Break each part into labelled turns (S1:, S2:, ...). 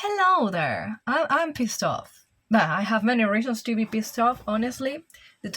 S1: Hello there. I'm pissed off. But I have many reasons to be pissed off, honestly. The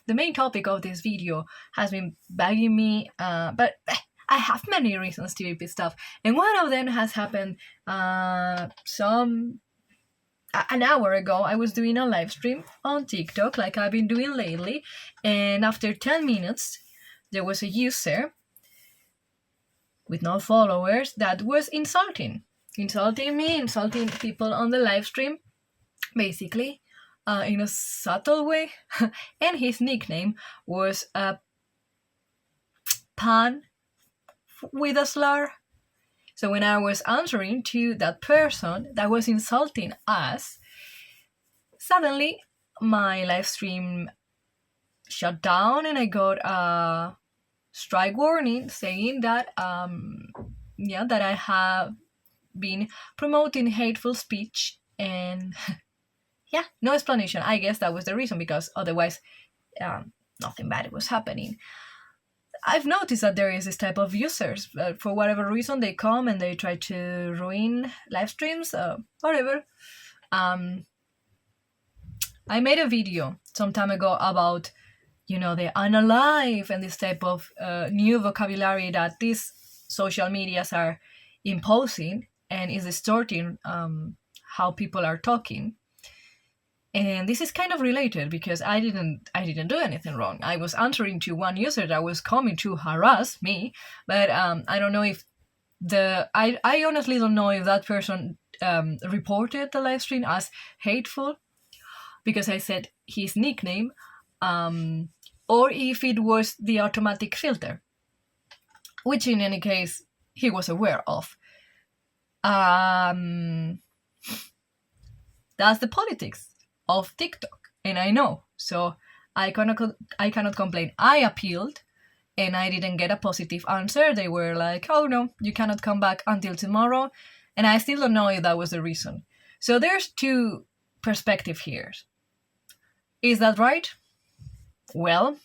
S1: main topic of this video has been bugging me, but I have many reasons to be pissed off. And one of them has happened an hour ago. I was doing a live stream on TikTok like I've been doing lately. And after 10 minutes, there was a user with no followers that was insulting me, insulting people on the live stream, basically, in a subtle way. And his nickname was Pan with a slur. So when I was answering to that person that was insulting us, suddenly my live stream shut down and I got a strike warning saying that that I have been promoting hateful speech, and no explanation. I guess that was the reason, because otherwise nothing bad was happening. I've noticed that there is this type of users. For whatever reason, they come and they try to ruin live streams, whatever. I made a video some time ago about, the unalive and this type of new vocabulary that these social medias are imposing and is distorting how people are talking. And this is kind of related because I didn't do anything wrong. I was answering to one user that was coming to harass me, but I don't know if I honestly don't know if that person reported the live stream as hateful because I said his nickname, or if it was the automatic filter, which in any case he was aware of. That's the politics of TikTok, and I know, so I cannot complain. I appealed and I didn't get a positive answer. They were like, oh no, you cannot come back until tomorrow, and I still don't know if that was the reason. So there's two perspectives here. Is that right? Well,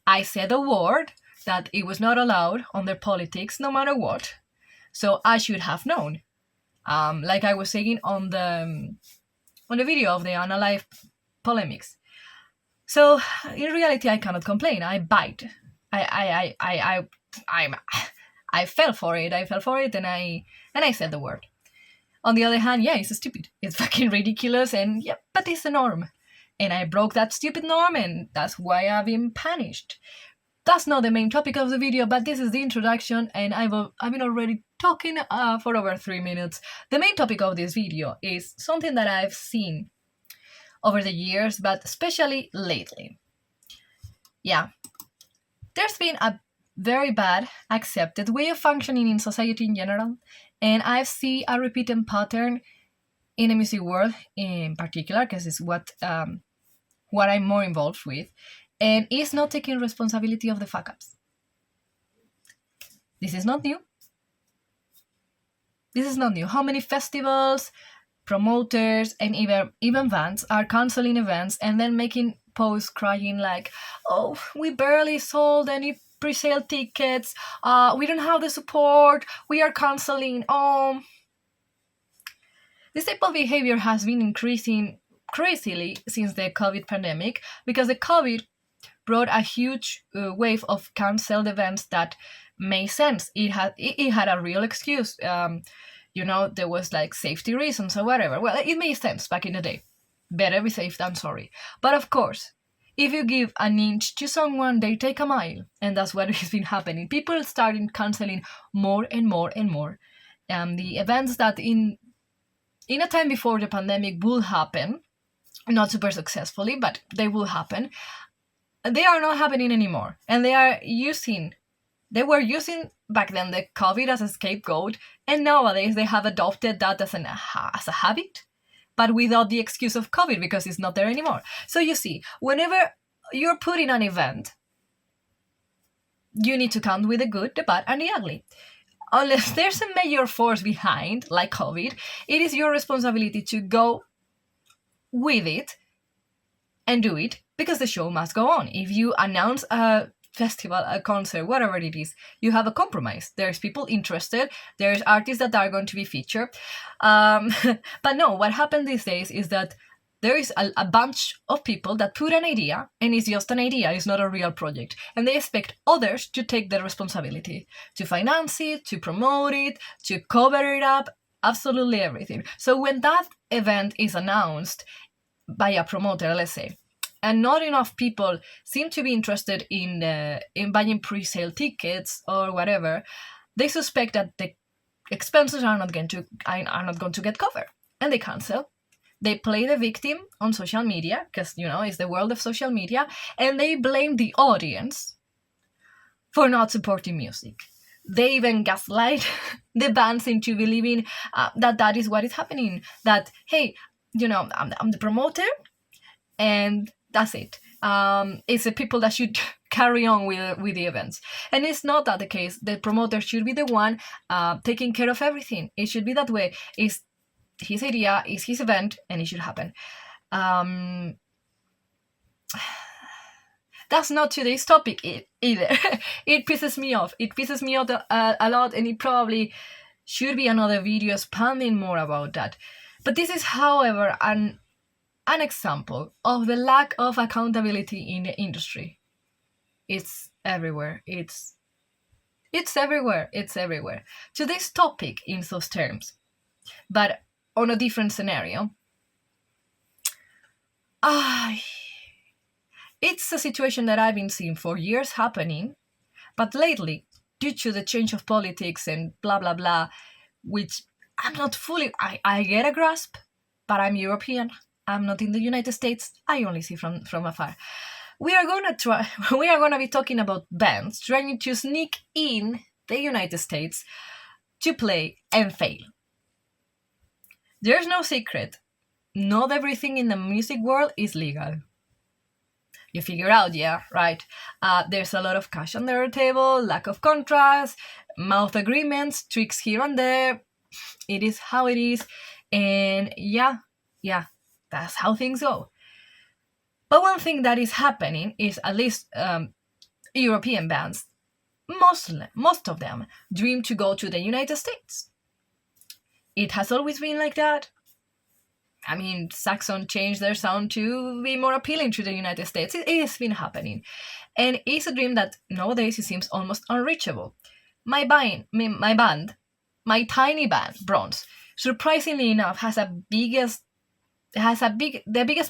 S1: I said a word that it was not allowed on their politics no matter what, so I should have known. Like I was saying on the video of the unalive polemics. So in reality, I cannot complain. I bite. I fell for it. And I said the word. On the other hand, it's stupid. It's fucking ridiculous, and but it's the norm. And I broke that stupid norm, and that's why I've been punished. That's not the main topic of the video, but this is the introduction, and I've been already talking for over 3 minutes. The main topic of this video is something that I've seen over the years, but especially lately. There's been a very bad accepted way of functioning in society in general, and I see a repeating pattern in the music world in particular, because it's what I'm more involved with, and is not taking responsibility of the fuck-ups. This is not new. How many festivals, promoters, and even bands are canceling events and then making posts crying like, oh, we barely sold any pre-sale tickets, we don't have the support, we are canceling. This type of behavior has been increasing crazily since the COVID pandemic, because the COVID brought a huge wave of cancelled events that made sense. It had a real excuse. There was like safety reasons or whatever. Well, it made sense back in the day. Better be safe than sorry. But of course, if you give an inch to someone, they take a mile. And that's what has been happening. People started cancelling more and more and more. The events that in a time before the pandemic will happen, not super successfully, but they will happen, they are not happening anymore. And they were using back then the COVID as a scapegoat, and nowadays they have adopted that as a habit, but without the excuse of COVID, because it's not there anymore. So you see, whenever you're putting an event, you need to count with the good, the bad, and the ugly. Unless there's a major force behind, like COVID, it is your responsibility to go with it and do it, because the show must go on. If you announce a festival, a concert, whatever it is, you have a compromise. There's people interested, there's artists that are going to be featured. But no, what happened these days is that there is a bunch of people that put an idea, and it's just an idea, it's not a real project. And they expect others to take the responsibility, to finance it, to promote it, to cover it up, absolutely everything. So when that event is announced by a promoter, let's say, and not enough people seem to be interested in buying pre-sale tickets or whatever, they suspect that the expenses are not going to get covered, and they cancel. They play the victim on social media, because, it's the world of social media, and they blame the audience for not supporting music. They even gaslight the bands into believing that is what is happening. That, hey, I'm the promoter, and that's it. It's the people that should carry on with the events. And it's not that the case. The promoter should be the one taking care of everything. It should be that way. It's his idea, it's his event, and it should happen. That's not today's topic either. It pisses me off. It pisses me off a lot, and it probably should be another video expanding more about that. But this is, however, an example of the lack of accountability in the industry. It's everywhere. It's everywhere. It's everywhere. Today's topic in those terms, but on a different scenario. It's a situation that I've been seeing for years happening, but lately, due to the change of politics and blah, blah, blah, which I'm not fully, I get a grasp, but I'm European. I'm not in the United States. I only see from afar. We are gonna be talking about bands trying to sneak in the United States to play and fail. There's no secret. Not everything in the music world is legal. You figure out, yeah, right. There's a lot of cash on their table, lack of contracts, mouth agreements, tricks here and there. It is how it is. And yeah, that's how things go. But one thing that is happening is, at least European bands, most of them dream to go to the United States. It has always been like that. I mean, Saxon changed their sound to be more appealing to the United States. It has been happening. And it's a dream that nowadays it seems almost unreachable. My band, my tiny band, Bronze, surprisingly enough, the biggest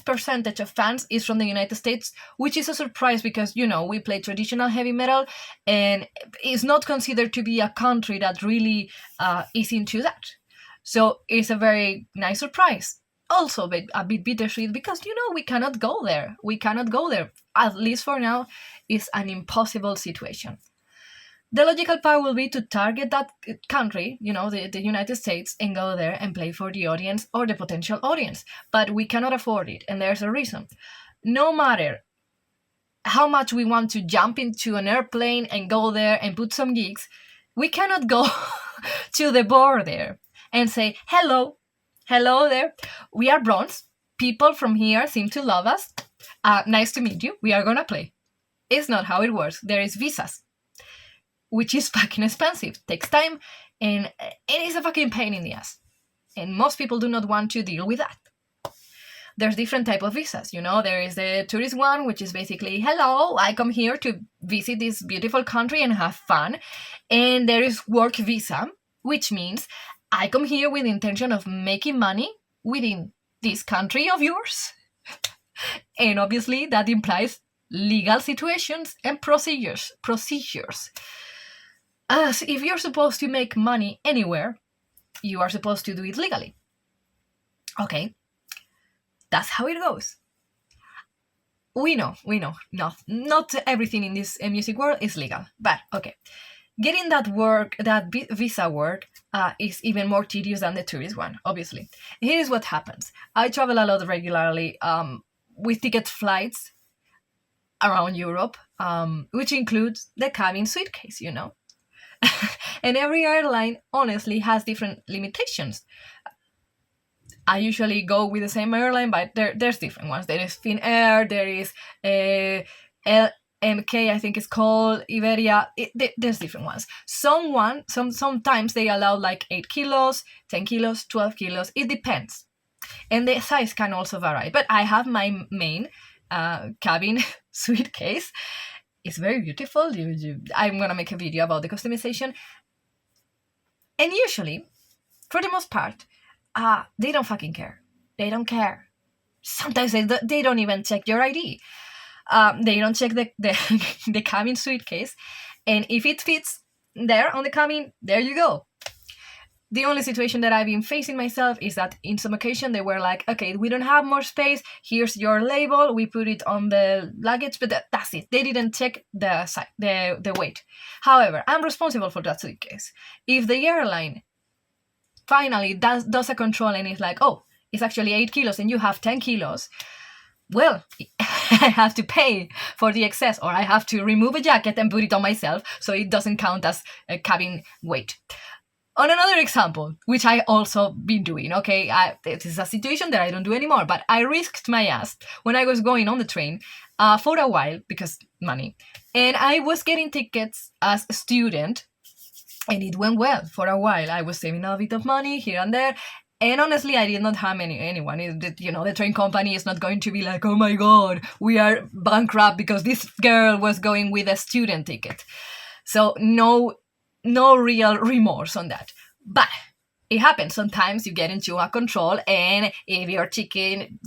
S1: percentage of fans is from the United States, which is a surprise because, we play traditional heavy metal, and it's not considered to be a country that really is into that. So it's a very nice surprise. Also a bit bittersweet because, we cannot go there. At least for now, it's an impossible situation. The logical part will be to target that country, the United States, and go there and play for the audience or the potential audience. But we cannot afford it, and there's a reason. No matter how much we want to jump into an airplane and go there and put some gigs, we cannot go to the border and say, hello there, we are Bronze. People from here seem to love us. Nice to meet you. We are gonna play. It's not how it works. There is visas, which is fucking expensive, takes time, and it is a fucking pain in the ass. And most people do not want to deal with that. There's different type of visas, there is the tourist one, which is basically, hello, I come here to visit this beautiful country and have fun. And there is work visa, which means I come here with the intention of making money within this country of yours. And obviously that implies legal situations and procedures. As if you're supposed to make money anywhere, you are supposed to do it legally. Okay, that's how it goes. We know, not everything in this music world is legal, but okay. Getting that visa work is even more tedious than the tourist one, obviously. Here's what happens. I travel a lot regularly with ticket flights around Europe, which includes the cabin suitcase, And every airline, honestly, has different limitations. I usually go with the same airline, but there's different ones. There is Finnair, there is MK, I think it's called, Iberia. There's different ones. Sometimes they allow like 8 kilos, 10 kilos, 12 kilos. It depends. And the size can also vary. But I have my main cabin suitcase. It's very beautiful. I'm going to make a video about the customization. And usually, for the most part, they don't fucking care. They don't care. Sometimes they don't even check your ID. They don't check the cabin suitcase. And if it fits there on the cabin, there you go. The only situation that I've been facing myself is that in some occasion they were like, okay, we don't have more space. Here's your label. We put it on the luggage, but that's it. They didn't check the weight. However, I'm responsible for that suitcase. If the airline finally does a control and it's like, oh, it's actually 8 kilos and you have 10 kilos, well, I have to pay for the excess, or I have to remove a jacket and put it on myself so it doesn't count as a cabin weight. On another example, which I also been doing, okay, it is a situation that I don't do anymore, but I risked my ass when I was going on the train for a while, because money, and I was getting tickets as a student, and it went well for a while. I was saving a bit of money here and there, and honestly, I did not harm anyone. The train company is not going to be like, oh my god, we are bankrupt because this girl was going with a student ticket. So no real remorse on that. But it happens. Sometimes you get into a control, and if you're chicken,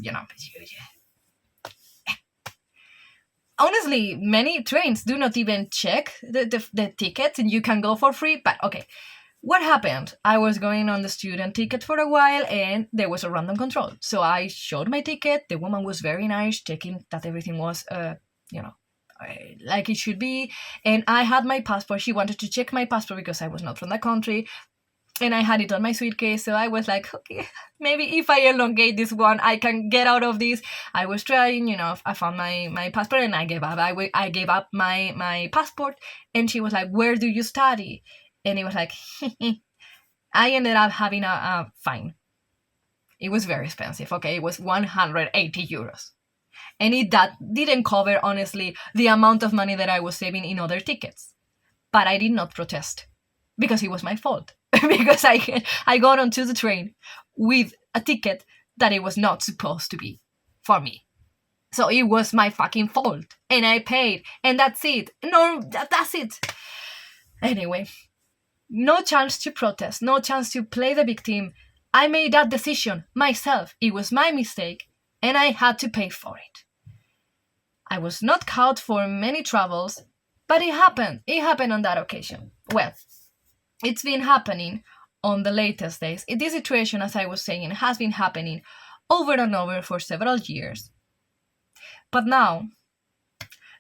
S1: honestly, many trains do not even check the tickets, and you can go for free. But okay, what happened? I was going on the student ticket for a while, and there was a random control. So I showed my ticket. The woman was very nice, checking that everything was, like it should be. And I had my passport. She wanted to check my passport because I was not from the country. And I had it on my suitcase. So I was like, okay, maybe if I elongate this one, I can get out of this. I was trying, I found my passport and I gave up. I gave up my passport. And she was like, where do you study? And it was like, I ended up having a fine. It was very expensive. Okay, it was 180 euros. And that didn't cover, honestly, the amount of money that I was saving in other tickets. But I did not protest because it was my fault. Because I got onto the train with a ticket that it was not supposed to be for me. So it was my fucking fault. And I paid. And that's it. No, that's it. Anyway, no chance to protest. No chance to play the victim. I made that decision myself. It was my mistake. And I had to pay for it. I was not caught for many troubles, but it happened. It happened on that occasion. Well, it's been happening on the latest days. This situation, as I was saying, has been happening over and over for several years. But now,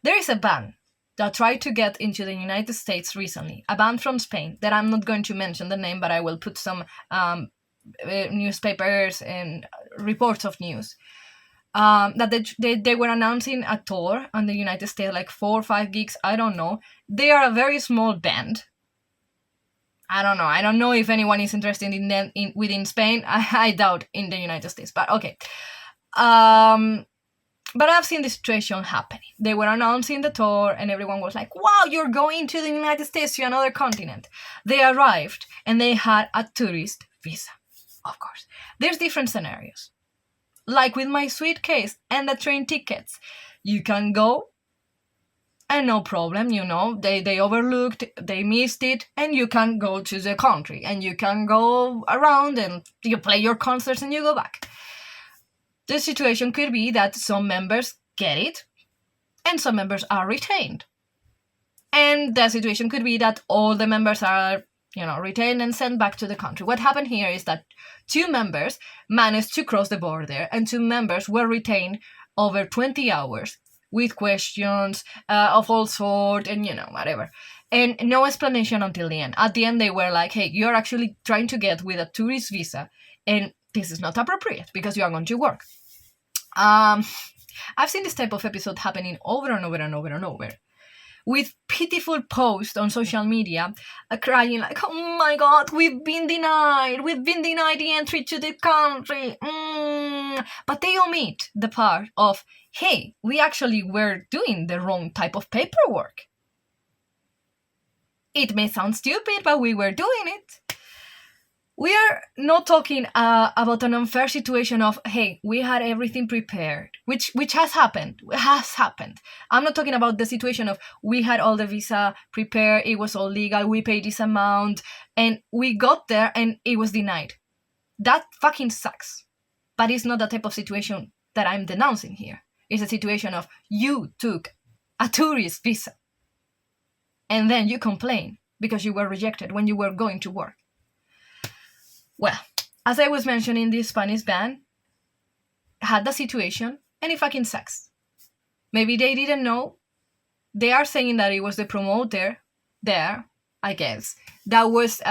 S1: there is a ban that tried to get into the United States recently, a ban from Spain, that I'm not going to mention the name, but I will put some newspapers and reports of news. That they were announcing a tour on the United States, like 4 or 5 gigs, I don't know. They are a very small band. I don't know. I don't know if anyone is interested in them within Spain. I doubt in the United States, but okay. But I've seen the situation happening. They were announcing the tour and everyone was like, wow, you're going to the United States, to another continent. They arrived and they had a tourist visa, of course. There's different scenarios. Like with my suitcase and the train tickets. You can go and no problem, they overlooked, they missed it, and you can go to the country and you can go around and you play your concerts and you go back. The situation could be that some members get it and some members are retained. And the situation could be that all the members are, retained and sent back to the country. What happened here is that 2 members managed to cross the border and 2 members were retained over 20 hours with questions of all sorts and, whatever. And no explanation until the end. At the end, they were like, hey, you're actually trying to get with a tourist visa and this is not appropriate because you are going to work. I've seen this type of episode happening over and over and over and over, with pitiful posts on social media crying like, oh my god, we've been denied the entry to the country. But they omit the part of, hey, we actually were doing the wrong type of paperwork. It may sound stupid, but we were doing it. We are not talking about an unfair situation of, hey, we had everything prepared, which has happened. I'm not talking about the situation of we had all the visa prepared, it was all legal, we paid this amount, and we got there and it was denied. That fucking sucks. But it's not the type of situation that I'm denouncing here. It's a situation of you took a tourist visa and then you complain because you were rejected when you were going to work. Well, as I was mentioning, this Spanish band had the situation and it fucking sucks. Maybe they didn't know. They are saying that it was the promoter there, I guess, that was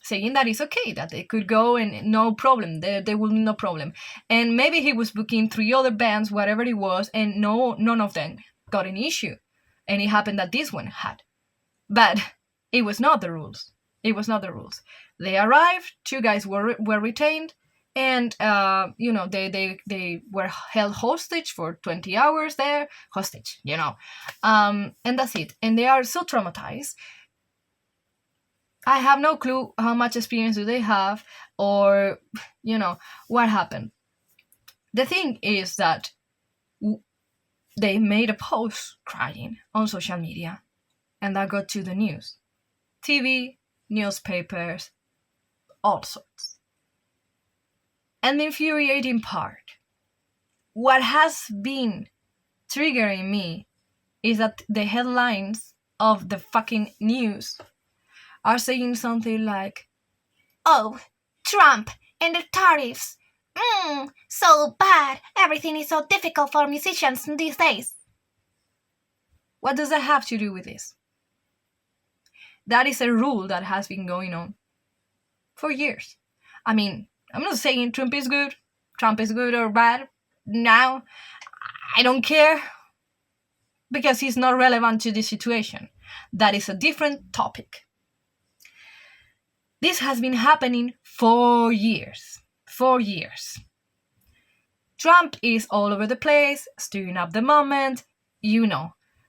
S1: saying that it's okay, that they could go and no problem, there will be no problem. And maybe he was booking 3 other bands, whatever it was, and none of them got an issue. And it happened that this one had. But it was not the rules. It was not the rules. They arrived, 2 guys were retained, and they were held hostage for 20 hours there. Hostage, and that's it. And they are so traumatized. I have no clue how much experience do they have, or what happened. The thing is that they made a post crying on social media, and that got to the news, TV, newspapers, all sorts. And the infuriating part, what has been triggering me, is that the headlines of the fucking news are saying something like, oh, Trump and the tariffs, so bad, everything is so difficult for musicians these days. What does that have to do with this? That is a rule that has been going on for years. I mean, I'm not saying Trump is good or bad. Now, I don't care, because he's not relevant to this situation. That is a different topic. This has been happening for years. Trump is all over the place, stirring up the moment,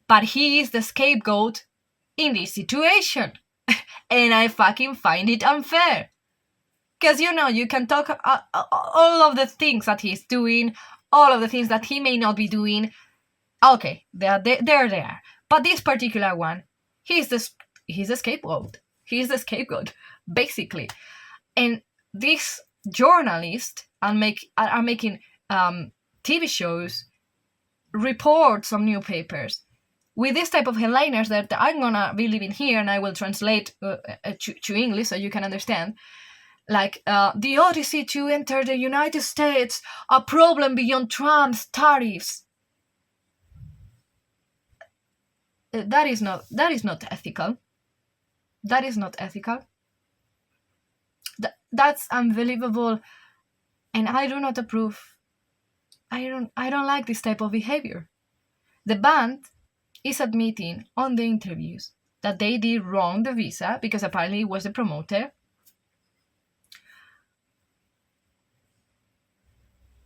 S1: but he is the scapegoat in this situation. And I fucking find it unfair. Because, you can talk all of the things that he's doing, all of the things that he may not be doing. Okay, they're there. But this particular one, he's the scapegoat. He's the scapegoat, basically. And these journalists are making TV shows, reports on newspapers, with this type of headliners that I'm gonna be leaving here, and I will translate to English so you can understand. Like, the odyssey to enter the United States, a problem beyond Trump's tariffs. That is not ethical. That is not ethical. That's unbelievable, and I do not approve. I don't like this type of behavior. The band is admitting on the interviews that they did wrong the visa, because apparently it was the promoter.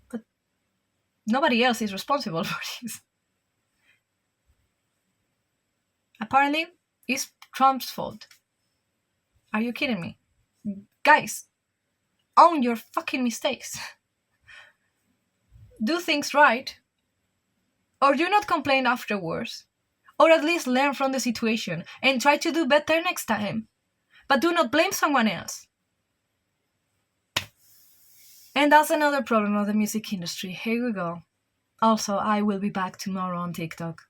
S1: But nobody else is responsible for this. Apparently, it's Trump's fault. Are you kidding me? Guys, own your fucking mistakes. Do things right. Or do not complain afterwards. Or at least learn from the situation and try to do better next time. But do not blame someone else. And that's another problem of the music industry. Here we go. Also, I will be back tomorrow on TikTok.